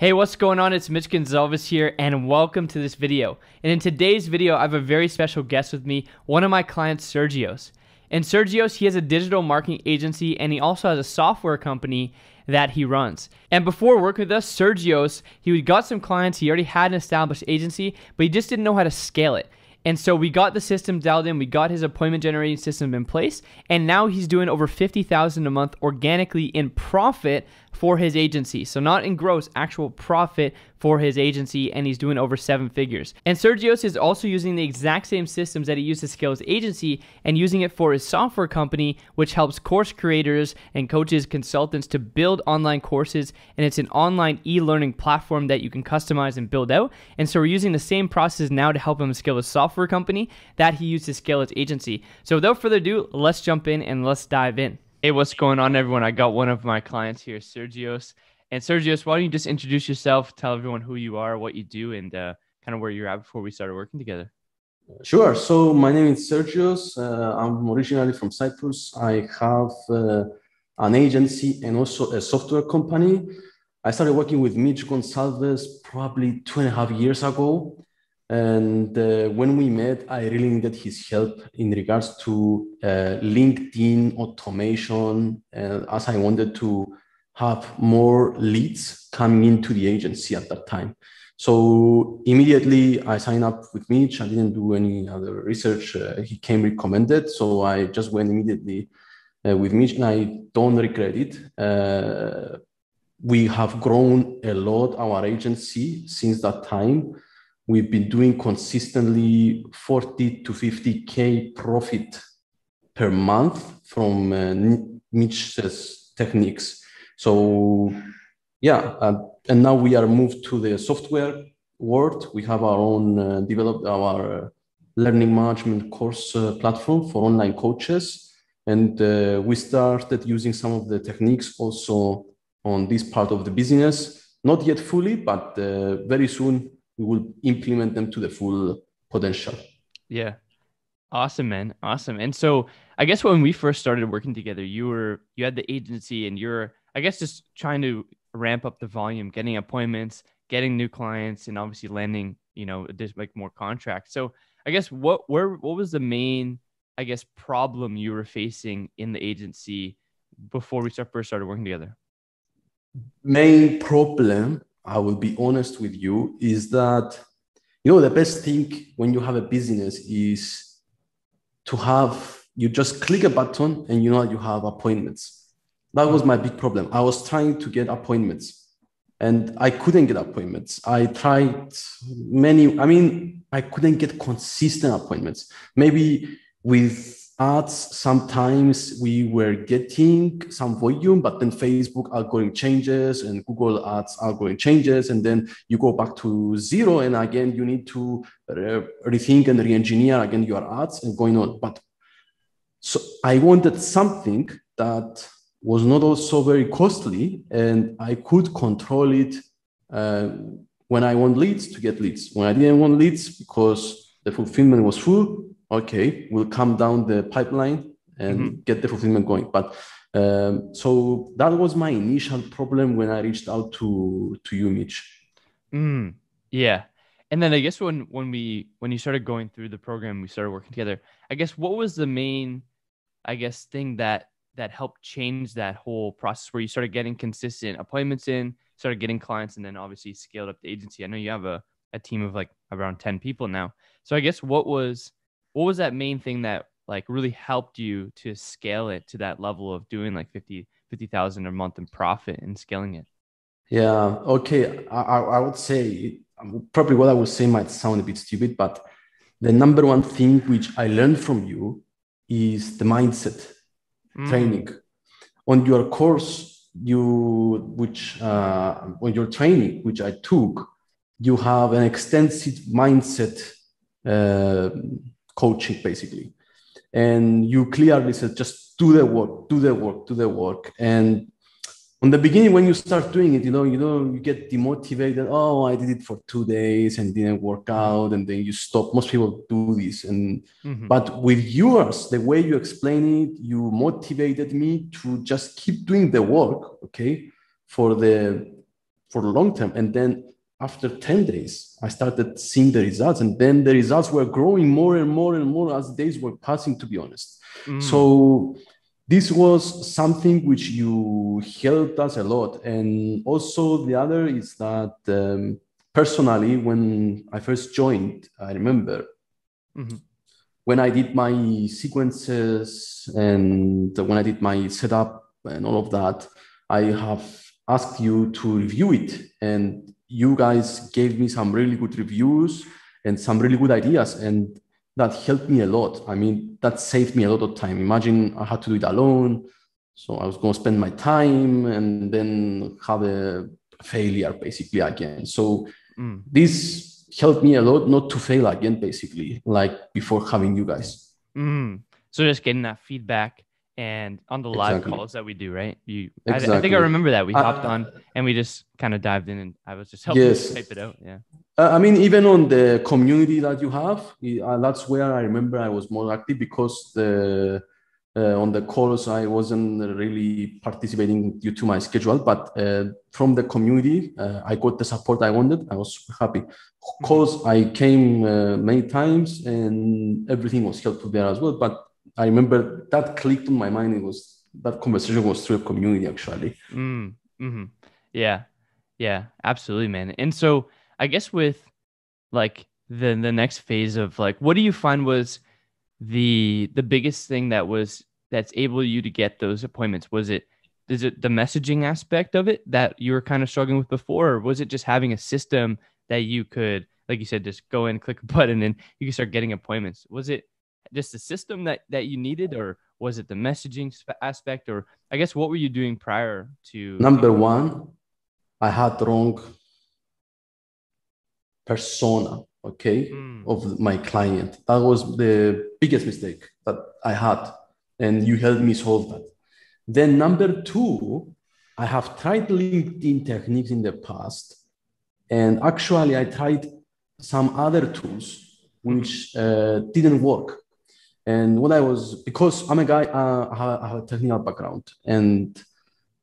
Hey, what's going on? It's Mitch here, and welcome to this video. And in today's video, I have a very special guest with me, one of my clients, Sergios. And Sergios, he has a digital marketing agency, and he also has a software company that he runs. And before working with us, Sergios, he got some clients, he already had an established agency, but he just didn't know how to scale it. And so we got the system dialed in, we got his appointment generating system in place, and now he's doing over $50,000 a month organically in profit for his agency. So not in gross, actual profit for his agency, and he's doing over 7 figures. And Sergios is also using the exact same systems that he used to scale his agency and using it for his software company, which helps course creators and coaches, consultants to build online courses. And it's an online e-learning platform that you can customize and build out. And so we're using the same process now to help him scale his software company that he used to scale his agency. So without further ado, let's jump in and let's dive in. Hey, what's going on, everyone? I got one of my clients here, Sergios. And Sergios, why don't you just introduce yourself, tell everyone who you are, what you do, and kind of where you're at before we started working together. Sure. So my name is Sergios. I'm originally from Cyprus. I have an agency and also a software company. I started working with Mitch probably 2.5 years ago. And when we met, I really needed his help in regards to LinkedIn automation, as I wanted to have more leads coming into the agency at that time. So immediately I signed up with Mitch. I didn't do any other research. He came recommended. So I just went immediately with Mitch, and I don't regret it. We have grown a lot, our agency, since that time. We've been doing consistently 40 to 50K profit per month from Mitch's techniques. So yeah, and now we are moved to the software world. We have our own developed our learning management course platform for online coaches. And we started using some of the techniques also on this part of the business. Not yet fully, but very soon we will implement them to the full potential. Yeah. Awesome, man. Awesome. And so I guess when we first started working together, you had the agency and you're, I guess, just trying to ramp up the volume, getting appointments, getting new clients, and obviously landing, just like more contracts. So I guess what was the main, I guess, problem you were facing in the agency before we first started working together? Main problem, I will be honest with you, is that, the best thing when you have a business is to have, you just click a button and you have appointments. That was my big problem. I was trying to get appointments and I couldn't get appointments. I tried I couldn't get consistent appointments. Maybe with ads, sometimes we were getting some volume, but then Facebook algorithm changes and Google ads algorithm changes. And then you go back to zero. And again, you need to rethink and re-engineer again your ads and going on. But so I wanted something that was not also very costly, and I could control it when I want leads to get leads. When I didn't want leads because the fulfillment was full, okay, we'll come down the pipeline and get the fulfillment going. But so that was my initial problem when I reached out to you, Mitch. Yeah. And then I guess when you started going through the program, we started working together, I guess, what was the main, I guess, thing that helped change that whole process where you started getting consistent appointments in, started getting clients, and then obviously scaled up the agency? I know you have a team of like around 10 people now. So I guess what was that main thing that like really helped you to scale it to that level of doing like 50,000 a month in profit and scaling it? Yeah. Okay. I would say probably what I would say might sound a bit stupid, but the number one thing which I learned from you is the mindset training. On your course, on your training, which I took, you have an extensive mindset coaching basically. And you clearly said, just do the work. And on the beginning, when you start doing it, you get demotivated. Oh, I did it for 2 days and it didn't work out. And then you stop. Most people do this. But with yours, the way you explain it, you motivated me to just keep doing the work, okay, for the for long term. And then after 10 days, I started seeing the results, and then the results were growing more and more and more as days were passing, to be honest. So this was something which you helped us a lot. And also the other is that personally, when I first joined, I remember when I did my sequences and when I did my setup and all of that, I have asked you to review it. And you guys gave me some really good reviews and some really good ideas. And that helped me a lot. I mean, that saved me a lot of time. Imagine I had to do it alone. So I was going to spend my time and then have a failure basically again. So this helped me a lot not to fail again, basically, like before having you guys. So just getting that feedback and on the live calls that we do, right? I think I remember that we hopped on and we just kind of dived in, and I was just helping you type it out. Yeah. I mean, even on the community that you have, that's where I remember I was more active, because on the calls I wasn't really participating due to my schedule, but from the community I got the support I wanted. I was super happy. Of course, I came many times and everything was helpful there as well, but I remember that clicked on my mind. That conversation was through a community, actually. Yeah, absolutely, man. And so I guess with like the next phase of like, what do you find was the biggest thing that's able you to get those appointments? Is it the messaging aspect of it that you were kind of struggling with before, or was it just having a system that you could, like you said, just go in, click a button, and you can start getting appointments? Was it just the system that you needed, or was it the messaging aspect, or I guess what were you doing prior to? Number one, I had the wrong persona, of my client. That was the biggest mistake that I had, and you helped me solve that. Then number two, I have tried LinkedIn techniques in the past, and actually I tried some other tools which didn't work. And because I'm a guy, I have a technical background, and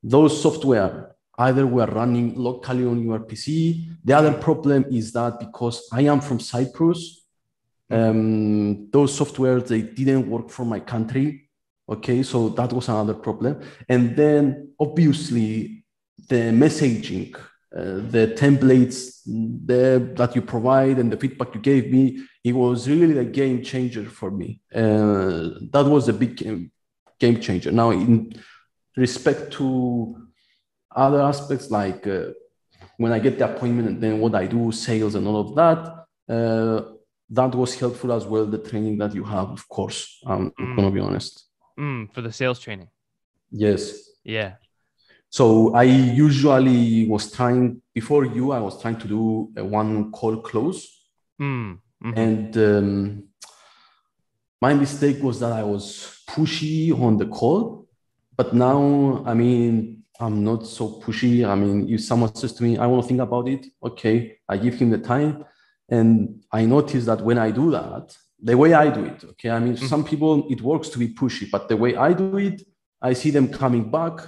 those software either were running locally on your PC. The other problem is that because I am from Cyprus, those softwares, they didn't work for my country. Okay, so that was another problem. And then obviously the messaging, the templates that you provide and the feedback you gave me, it was really the game changer for me. That was a big game changer. Now, in respect to other aspects, like when I get the appointment and then what I do, sales and all of that, that was helpful as well. The training that you have, of course, I'm going to be honest. For the sales training. Yes. Yeah. So I usually was trying, before you, I was trying to do a one call close. And my mistake was that I was pushy on the call. But now, I mean, I'm not so pushy. I mean, if someone says to me, I want to think about it, okay, I give him the time. And I notice that when I do that, the way I do it, okay, I mean, some people, it works to be pushy, but the way I do it, I see them coming back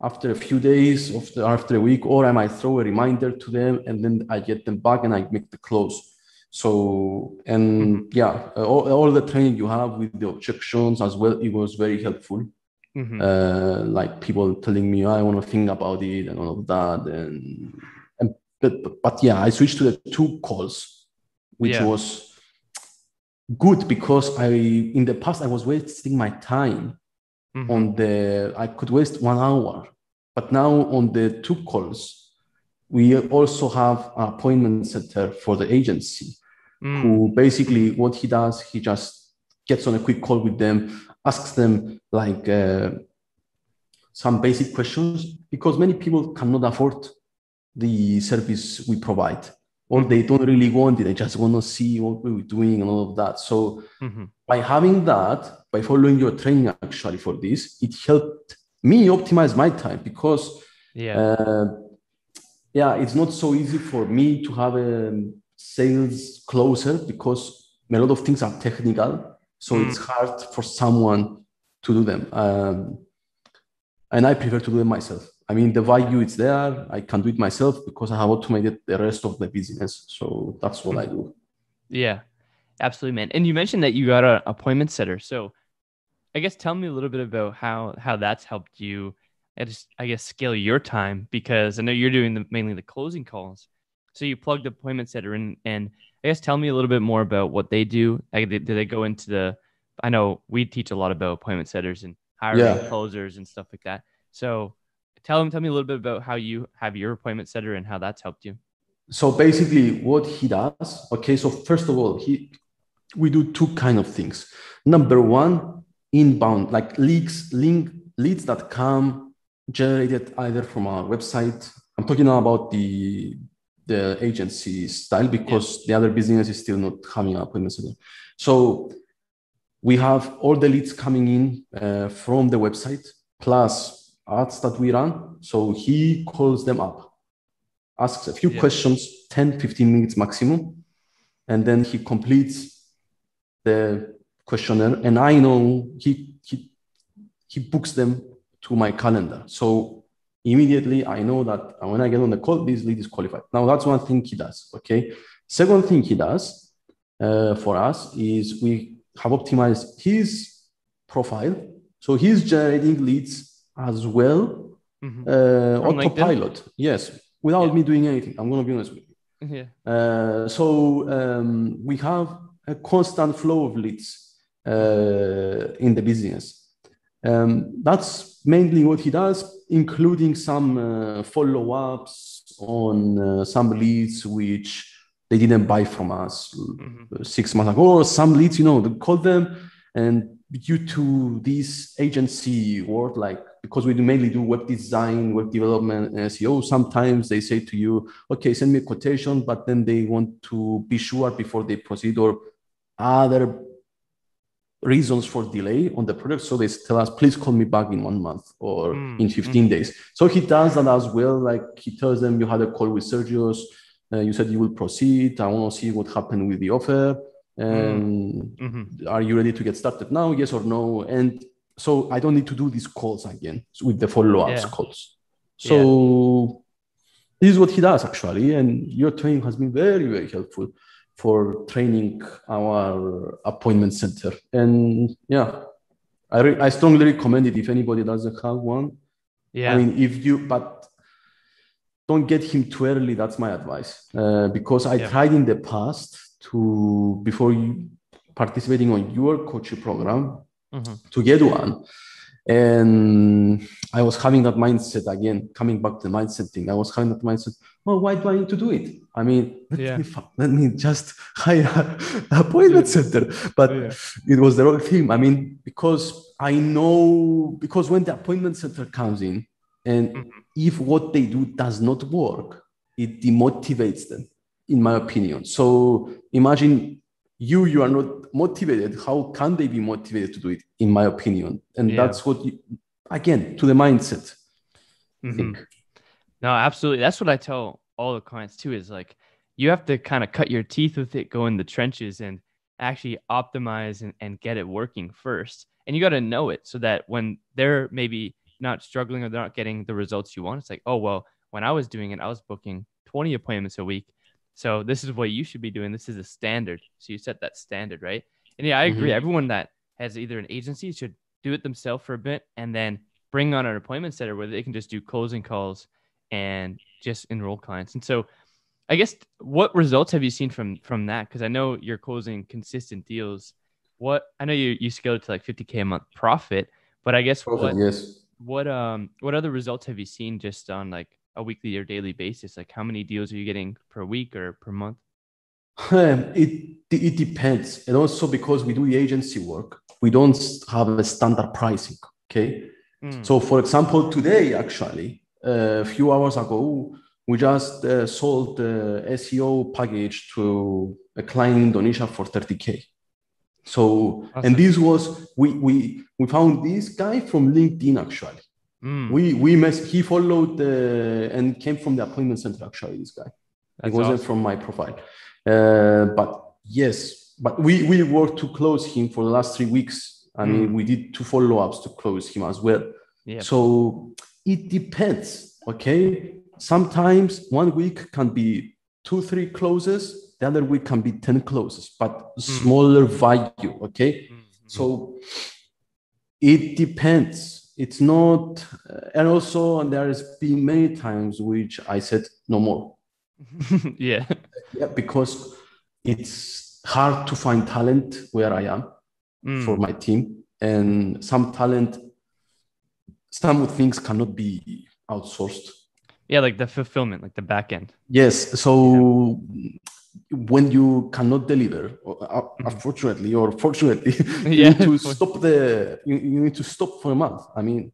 after a few days, after a week, or I might throw a reminder to them and then I get them back and I make the close. So, and yeah, all the training you have with the objections as well, it was very helpful. Like people telling me, I want to think about it and all of that. But yeah, I switched to the 2 calls, which was good because in the past, I was wasting my time I could waste 1 hour, but now on the 2 calls, we also have an appointment setter for the agency who basically what he does, he just gets on a quick call with them, asks them like some basic questions, because many people cannot afford the service we provide, or they don't really want it. They just want to see what we're doing and all of that. So by having that, by following your training actually for this, it helped me optimize my time, because it's not so easy for me to have a sales closer because a lot of things are technical. So it's hard for someone to do them. And I prefer to do them myself. I mean, the value is there. I can do it myself because I have automated the rest of the business. So that's what I do. Yeah, absolutely, man. And you mentioned that you got an appointment setter. So I guess tell me a little bit about how that's helped you, I guess, scale your time, because I know you're doing mainly the closing calls. So you plugged the appointment setter in, and I guess tell me a little bit more about what they do. Like, do they go into I know we teach a lot about appointment setters and hiring closers and stuff like that. So tell me a little bit about how you have your appointment setter and how that's helped you. So basically what he does, okay, so first of all, we do two kind of things. Number one, inbound, like leads that come generated either from our website. I'm talking now about the agency style, because the other business is still not having an appointment center. So we have all the leads coming in from the website, plus ads that we run. So he calls them up, asks a few questions, 10, 15 minutes maximum, and then he completes the questionnaire, and I know he books them to my calendar. So immediately I know that when I get on the call, this lead is qualified. Now that's one thing he does. Okay. Second thing he does for us is we have optimized his profile. So he's generating leads as well, autopilot. Yes, without me doing anything. I'm going to be honest with you. So we have a constant flow of leads in the business. That's mainly what he does, including some follow-ups on some leads which they didn't buy from us 6 months ago, or some leads, they call them, and due to this agency work, like, because we mainly do web design, web development, and SEO, sometimes they say to you, okay, send me a quotation, but then they want to be sure before they proceed, or other reasons for delay on the product. So they tell us, please call me back in 1 month or in 15 days. So he does that as well. Like, he tells them, you had a call with Sergios. You said you will proceed. I want to see what happened with the offer. Are you ready to get started now? Yes or no? And so I don't need to do these calls again with the follow-ups calls. So this is what he does, actually. And your training has been very, very helpful for training our appointment center. And I strongly recommend it if anybody doesn't have one. I mean, but don't get him too early. That's my advice. Because I tried in the past before you participating on your coaching program, to get one. And I was having that mindset again, coming back to the mindset thing. I was having that mindset, well, why do I need to do it? I mean, let me just hire an appointment center. But it was the wrong thing. I mean, because when the appointment center comes in, and if what they do does not work, it demotivates them, in my opinion. So imagine you are not motivated. How can they be motivated to do it, in my opinion? And that's what again, to the mindset. I think. No, absolutely. That's what I tell all the clients too, is like, you have to kind of cut your teeth with it, go in the trenches and actually optimize and get it working first. And you got to know it, so that when they're maybe not struggling or they're not getting the results you want, it's like, oh, well, when I was doing it, I was booking 20 appointments a week. So this is what you should be doing. This is a standard. So you set that standard, right? And I agree. Everyone that has either an agency should do it themselves for a bit, and then bring on an appointment setter where they can just do closing calls and just enroll clients. And so I guess, what results have you seen from that? Because I know you're closing consistent deals. I know you scaled it to like 50K a month profit, but I guess what other results have you seen just on like a weekly or daily basis? Like, how many deals are you getting per week or per month? It depends. And also, because we do the agency work, we don't have a standard pricing. Okay. So for example, today, actually, a few hours ago, we just sold the SEO package to a client in Indonesia for 30K. So, awesome. And this was, we found this guy from LinkedIn, actually. He followed and came from the appointment center, actually, this guy. It wasn't from my profile. But we worked to close him for the last 3 weeks. I mean, we did 2 follow-ups to close him as well. So it depends. Okay. Sometimes one week can be 2, 3 closes. The other week can be 10 closes, but smaller value. Okay. So it depends. It's not, and also there has been many times which I said no more. Yeah, because it's hard to find talent where I am for my team, and some things cannot be outsourced. Yeah, like the fulfillment, like the back end. Yes. So when you cannot deliver, unfortunately or fortunately, you need to stop you need to stop for a month. I mean,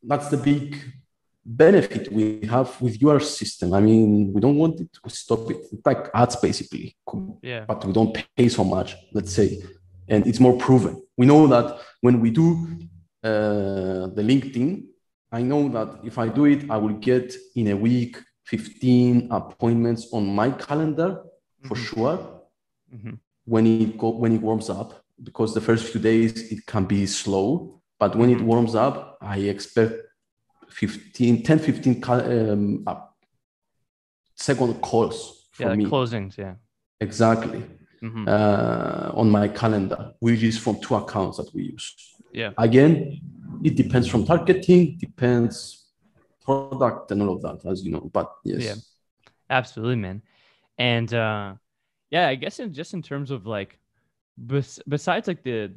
that's the big benefit we have with your system. I mean, we don't want it to stop it. It's like ads basically, but we don't pay so much, let's say, and it's more proven. We know that when we do the LinkedIn, I know that if I do it, I will get in a week 15 appointments on my calendar for sure. When it warms up, because the first few days it can be slow, but when it warms up, I expect 15 second calls from me. Closings. Yeah, exactly. On my calendar, which is from 2 accounts that we use. Yeah, again, it depends from targeting, depends product and all of that, as you know. But yes. Yeah, absolutely, man. And I guess in terms of like besides like the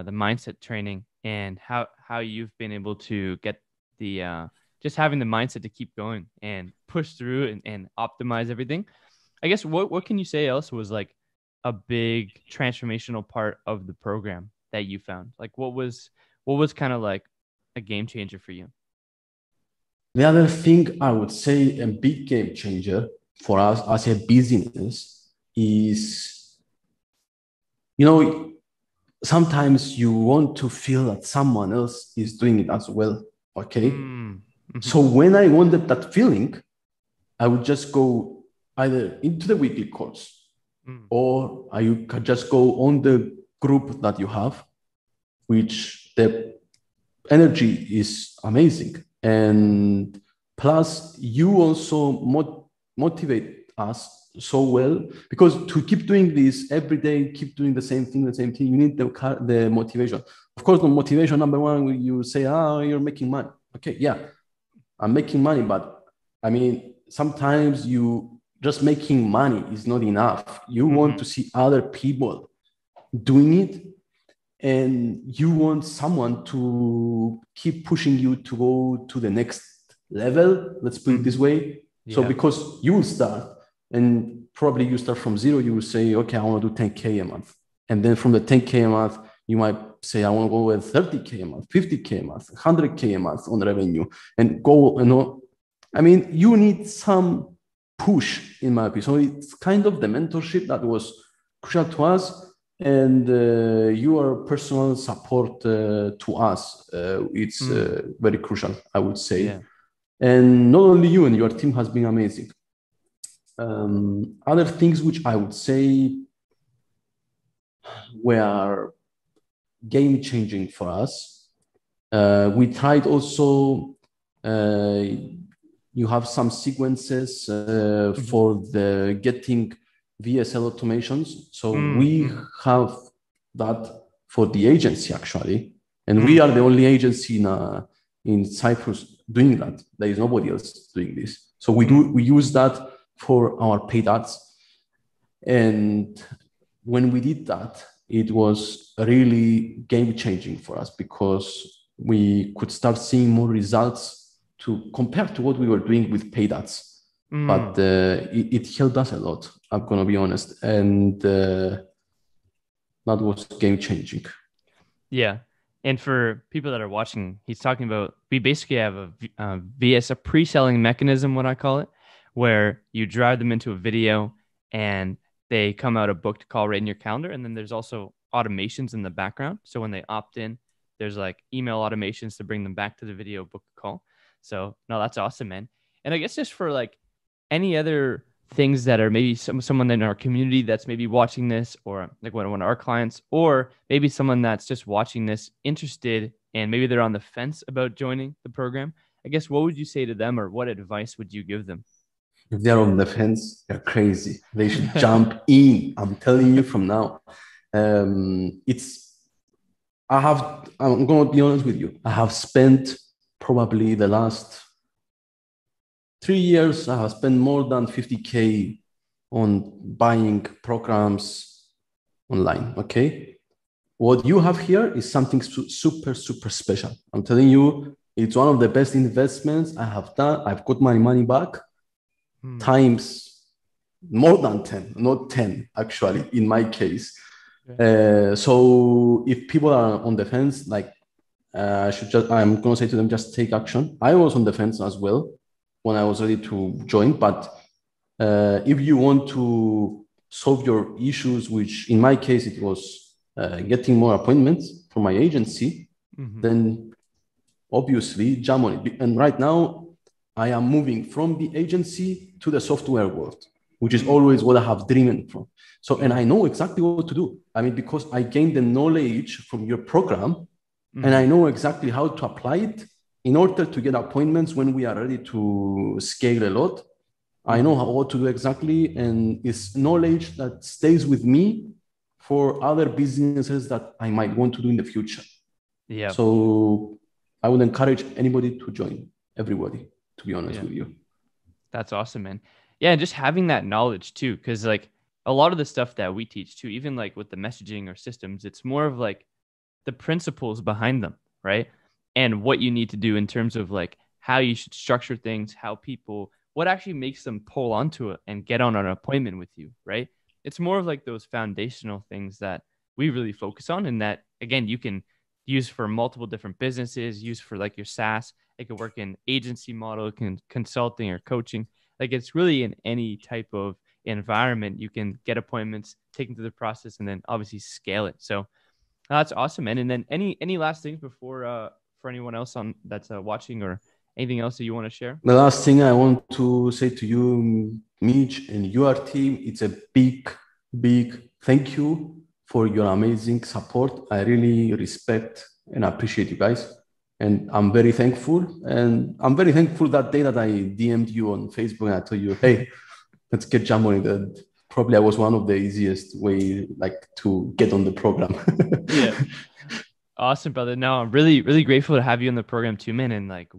mindset training and how you've been able to get the just having the mindset to keep going and push through and optimize everything, I guess what can you say else was like a big transformational part of the program that you found? Like what was kind of like a game changer for you? The other thing I would say a big game changer for us as a business is, sometimes you want to feel that someone else is doing it as well. Okay. So when I wanted that feeling, I would just go either into the weekly course or you could just go on the group that you have, which the energy is amazing. And plus you also motivate us so well, because to keep doing this every day, keep doing the same thing, you need the motivation. Of course, the motivation number one, you say, you're making money. Okay, yeah, I'm making money, but I mean, sometimes you just making money is not enough. You want to see other people doing it, and you want someone to keep pushing you to go to the next level. Let's put it this way. Yeah. So because you will start, and probably you start from zero, you will say, okay, I want to do 10K a month. And then from the 10K a month, you might say, I want to go with 30K a month, 50K a month, 100K a month on revenue, and go, I mean, you need some push, in my opinion. So it's kind of the mentorship that was crucial to us, and your personal support to us. It's very crucial, I would say. Yeah. And not only you, and your team has been amazing. Other things which I would say were game changing for us. We tried also, you have some sequences for the getting VSL automations. So we have that for the agency actually. And we are the only agency in Cyprus doing that. There is nobody else doing this. So we use that for our paid ads. And when we did that, it was really game changing for us, because we could start seeing more results to compare to what we were doing with paid ads. But it helped us a lot, I'm going to be honest. And that was game changing. Yeah. And for people that are watching, he's talking about, we basically have a pre-selling mechanism, what I call it, where you drive them into a video and they come out a booked call right in your calendar. And then there's also automations in the background. So when they opt in, there's like email automations to bring them back to the video booked call. So no, that's awesome, man. And I guess just for like any other things that are maybe someone in our community that's maybe watching this, or like one of our clients, or maybe someone that's just watching this interested and maybe they're on the fence about joining the program, I guess what would you say to them, or what advice would you give them? If they're on the fence, they're crazy. They should jump in. I'm telling you from now. I'm going to be honest with you. I have spent probably the last 3 years, I have spent more than 50K on buying programs online. Okay. What you have here is something super, super special. I'm telling you, it's one of the best investments I have done. I've got my money back times more than 10, not 10, actually, in my case. So if people are on the fence, like I'm going to say to them, just take action. I was on the fence as well when I was ready to join, but if you want to solve your issues, which in my case, it was getting more appointments from my agency, then obviously jump on it. And right now I am moving from the agency to the software world, which is always what I have dreamed from. So, and I know exactly what to do. I mean, because I gained the knowledge from your program and I know exactly how to apply it in order to get appointments when we are ready to scale a lot. I know what to do exactly. And it's knowledge that stays with me for other businesses that I might want to do in the future. Yeah. So I would encourage anybody to join, everybody, to be honest with you. That's awesome, man. Yeah, and just having that knowledge too, because like a lot of the stuff that we teach too, even like with the messaging or systems, it's more of like the principles behind them, right? And what you need to do in terms of like how you should structure things, what actually makes them pull onto it and get on an appointment with you, right? It's more of like those foundational things that we really focus on, and that, again, you can use for multiple different businesses, use for like your SaaS. It could work in agency model, consulting or coaching. Like it's really in any type of environment, you can get appointments, take them through the process, and then obviously scale it. So that's awesome, man. And then any last things before for anyone else that's watching, or anything else that you want to share? The last thing I want to say to you, Mitch, and your team, it's a big, big thank you for your amazing support. I really respect and appreciate you guys. And I'm very thankful. And I'm very thankful that day that I DM'd you on Facebook and I told you, hey, let's get jump on it. And probably I was one of the easiest way like to get on the program. Yeah. Awesome, brother. No, I'm really, really grateful to have you in the program too, man. And like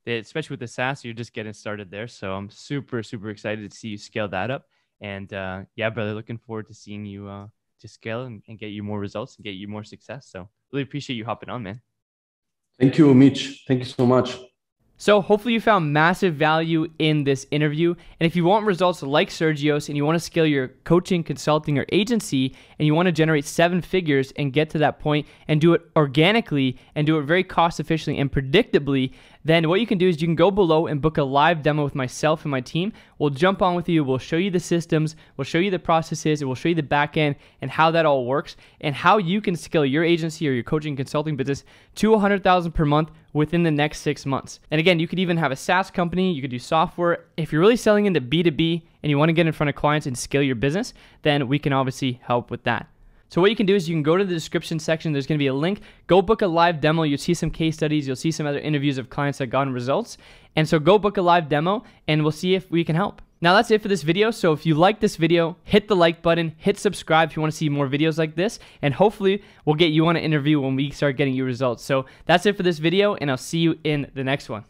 especially with the SaaS, you're just getting started there. So I'm super, super excited to see you scale that up. And yeah, brother, looking forward to seeing you to scale and get you more results and get you more success. So really appreciate you hopping on, man. Thank you, Mitch. Thank you so much. So hopefully you found massive value in this interview. And if you want results like Sergios and you want to scale your coaching, consulting, or agency, and you want to generate 7 figures and get to that point and do it organically and do it very cost efficiently and predictably, then what you can do is you can go below and book a live demo with myself and my team. We'll jump on with you. We'll show you the systems. We'll show you the processes. And we'll show you the back end and how that all works and how you can scale your agency or your coaching consulting business to $100,000 per month within the next 6 months. And again, you could even have a SaaS company. You could do software. If you're really selling into B2B and you want to get in front of clients and scale your business, then we can obviously help with that. So what you can do is you can go to the description section. There's going to be a link. Go book a live demo. You'll see some case studies. You'll see some other interviews of clients that got results. And so go book a live demo and we'll see if we can help. Now that's it for this video. So if you like this video, hit the like button, hit subscribe if you want to see more videos like this, and hopefully we'll get you on an interview when we start getting you results. So that's it for this video, and I'll see you in the next one.